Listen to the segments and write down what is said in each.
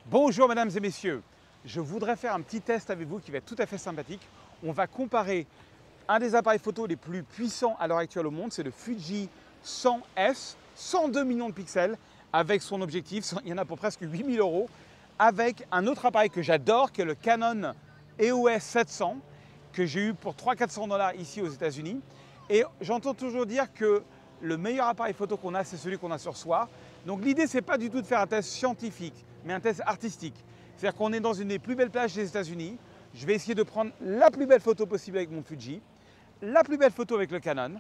Bonjour mesdames et messieurs, je voudrais faire un petit test avec vous qui va être tout à fait sympathique. On va comparer un des appareils photo les plus puissants à l'heure actuelle au monde, c'est le Fuji 100S, 102 millions de pixels avec son objectif, il y en a pour presque 8000 €, avec un autre appareil que j'adore qui est le Canon EOS 700 que j'ai eu pour 300-400 $ ici aux États-Unis. Et j'entends toujours dire que le meilleur appareil photo qu'on a, c'est celui qu'on a sur soi. Donc l'idée, ce n'est pas du tout de faire un test scientifique, mais un test artistique. C'est-à-dire qu'on est dans une des plus belles plages des États-Unis. Je vais essayer de prendre la plus belle photo possible avec mon Fuji, la plus belle photo avec le Canon.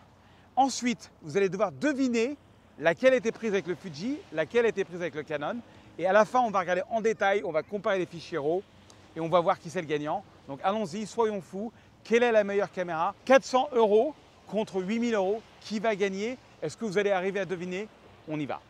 Ensuite, vous allez devoir deviner laquelle a été prise avec le Fuji, laquelle a été prise avec le Canon. Et à la fin, on va regarder en détail, on va comparer les fichiers RAW et on va voir qui c'est le gagnant. Donc allons-y, soyons fous. Quelle est la meilleure caméra? 400 € contre 8000 €. Qui va gagner? Est-ce que vous allez arriver à deviner? On y va.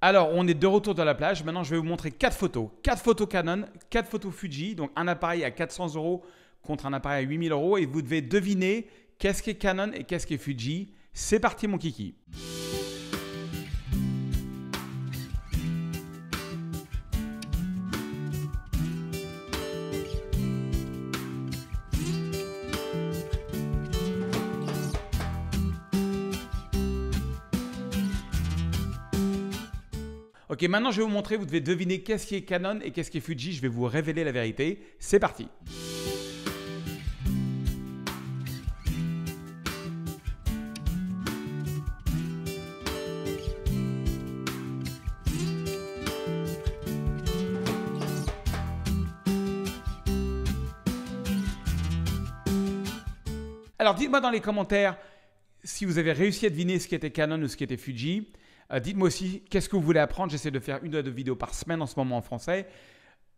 Alors, on est de retour dans la plage. Maintenant, je vais vous montrer 4 photos. 4 photos Canon, 4 photos Fuji. Donc, un appareil à 400 € contre un appareil à 8000 €. Et vous devez deviner qu'est-ce qui est Canon et qu'est-ce qui est Fuji. C'est parti, mon kiki. Ok, maintenant je vais vous montrer, vous devez deviner qu'est-ce qui est Canon et qu'est-ce qui est Fuji. Je vais vous révéler la vérité. C'est parti. Alors dites-moi dans les commentaires si vous avez réussi à deviner ce qui était Canon ou ce qui était Fuji. Dites-moi aussi qu'est-ce que vous voulez apprendre. J'essaie de faire 1 à 2 vidéos par semaine en ce moment en français.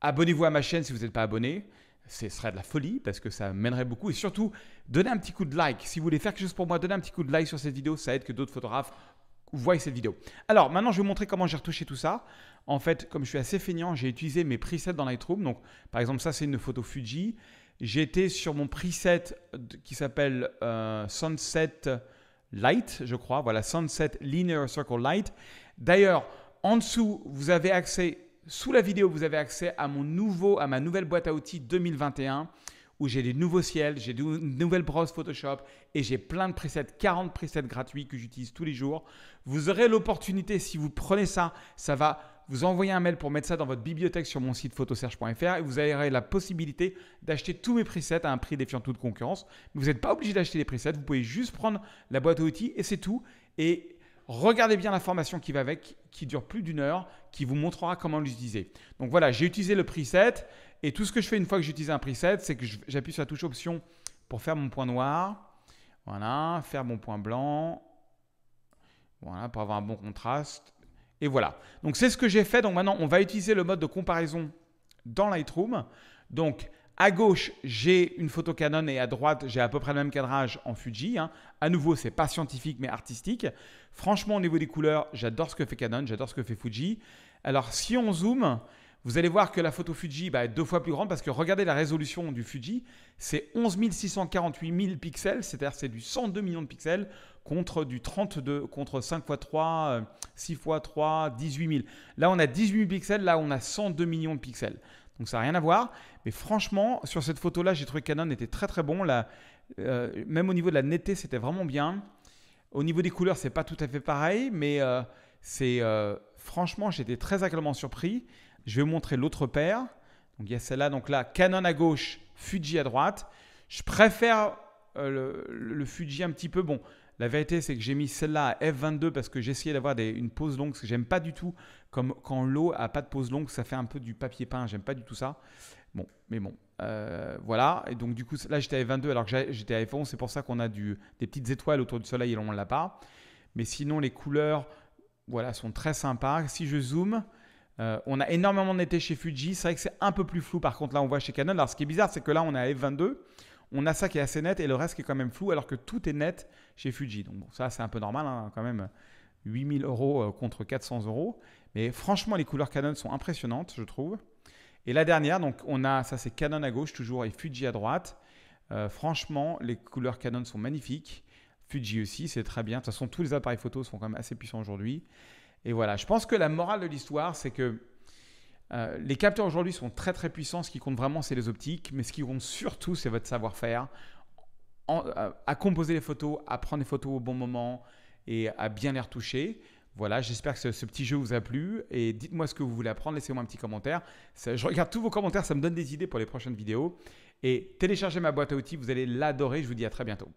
Abonnez-vous à ma chaîne si vous n'êtes pas abonné. Ce serait de la folie parce que ça mènerait beaucoup. Et surtout, donnez un petit coup de like. Si vous voulez faire quelque chose pour moi, donnez un petit coup de like sur cette vidéo. Ça aide que d'autres photographes voient cette vidéo. Alors maintenant, je vais vous montrer comment j'ai retouché tout ça. En fait, comme je suis assez feignant, j'ai utilisé mes presets dans Lightroom. Donc, par exemple, ça, c'est une photo Fuji. J'étais sur mon preset qui s'appelle Sunset Light, je crois. Voilà, Sunset Linear Circle Light. D'ailleurs, en dessous, vous avez accès, sous la vidéo, vous avez accès à ma nouvelle boîte à outils 2021 où j'ai des nouveaux ciels, j'ai de nouvelles brosses Photoshop et j'ai plein de presets, 40 presets gratuits que j'utilise tous les jours. Vous aurez l'opportunité, si vous prenez ça, ça va vous envoyer un mail pour mettre ça dans votre bibliothèque sur mon site photoserge.fr et vous aurez la possibilité d'acheter tous mes presets à un prix défiant toute concurrence. Mais vous n'êtes pas obligé d'acheter les presets, vous pouvez juste prendre la boîte à outils et c'est tout. Et regardez bien la formation qui va avec, qui dure plus d'1 heure, qui vous montrera comment l'utiliser. Donc voilà, j'ai utilisé le preset et tout ce que je fais une fois que j'utilise un preset, c'est que j'appuie sur la touche option pour faire mon point noir. Voilà, faire mon point blanc. Voilà, pour avoir un bon contraste. Et voilà. Donc, c'est ce que j'ai fait. Donc, maintenant, on va utiliser le mode de comparaison dans Lightroom. Donc, à gauche, j'ai une photo Canon et à droite, j'ai à peu près le même cadrage en Fuji. À nouveau, ce n'est pas scientifique, mais artistique. Franchement, au niveau des couleurs, j'adore ce que fait Canon, j'adore ce que fait Fuji. Alors, si on zoome, vous allez voir que la photo Fuji est 2 fois plus grande parce que regardez la résolution du Fuji, c'est 11 648 000 pixels, c'est-à-dire c'est du 102 millions de pixels contre du 32, contre 5 x 3, 6 x 3, 18 000. Là, on a 18 000 pixels, là, on a 102 millions de pixels. Donc, ça n'a rien à voir. Mais franchement, sur cette photo-là, j'ai trouvé que Canon était très, très bon. Là, même au niveau de la netteté, c'était vraiment bien. Au niveau des couleurs, ce n'est pas tout à fait pareil, mais franchement, j'étais très agréablement surpris. Je vais vous montrer l'autre paire. Donc, il y a celle-là. Donc là, Canon à gauche, Fuji à droite. Je préfère le Fuji un petit peu. Bon, La vérité, c'est que j'ai mis celle-là à f22 parce que j'essayais d'avoir une pose longue. Parce que j'aime pas du tout comme quand l'eau n'a pas de pose longue, ça fait un peu du papier peint. J'aime pas du tout ça. Bon, mais bon. Voilà, et donc du coup là j'étais à F22 alors que j'étais à F11, c'est pour ça qu'on a des petites étoiles autour du soleil et on ne l'a pas. Mais sinon les couleurs voilà, sont très sympas. Si je zoome, on a énormément de netteté chez Fuji, c'est vrai que c'est un peu plus flou par contre là on voit chez Canon. Alors ce qui est bizarre c'est que là on est à F22, on a ça qui est assez net et le reste qui est quand même flou alors que tout est net chez Fuji. Donc bon, ça c'est un peu normal hein, quand même, 8 000 € contre 400 €. Mais franchement les couleurs Canon sont impressionnantes je trouve. Et la dernière, donc on a, ça c'est Canon à gauche toujours et Fuji à droite. Franchement, les couleurs Canon sont magnifiques. Fuji aussi, c'est très bien. De toute façon, tous les appareils photo sont quand même assez puissants aujourd'hui. Et voilà, je pense que la morale de l'histoire, c'est que les capteurs aujourd'hui sont très très puissants. Ce qui compte vraiment, c'est les optiques. Mais ce qui compte surtout, c'est votre savoir-faire à composer les photos, à prendre les photos au bon moment et à bien les retoucher. Voilà, j'espère que ce petit jeu vous a plu et dites-moi ce que vous voulez apprendre, laissez-moi un petit commentaire. Je regarde tous vos commentaires, ça me donne des idées pour les prochaines vidéos. Et téléchargez ma boîte à outils, vous allez l'adorer. Je vous dis à très bientôt.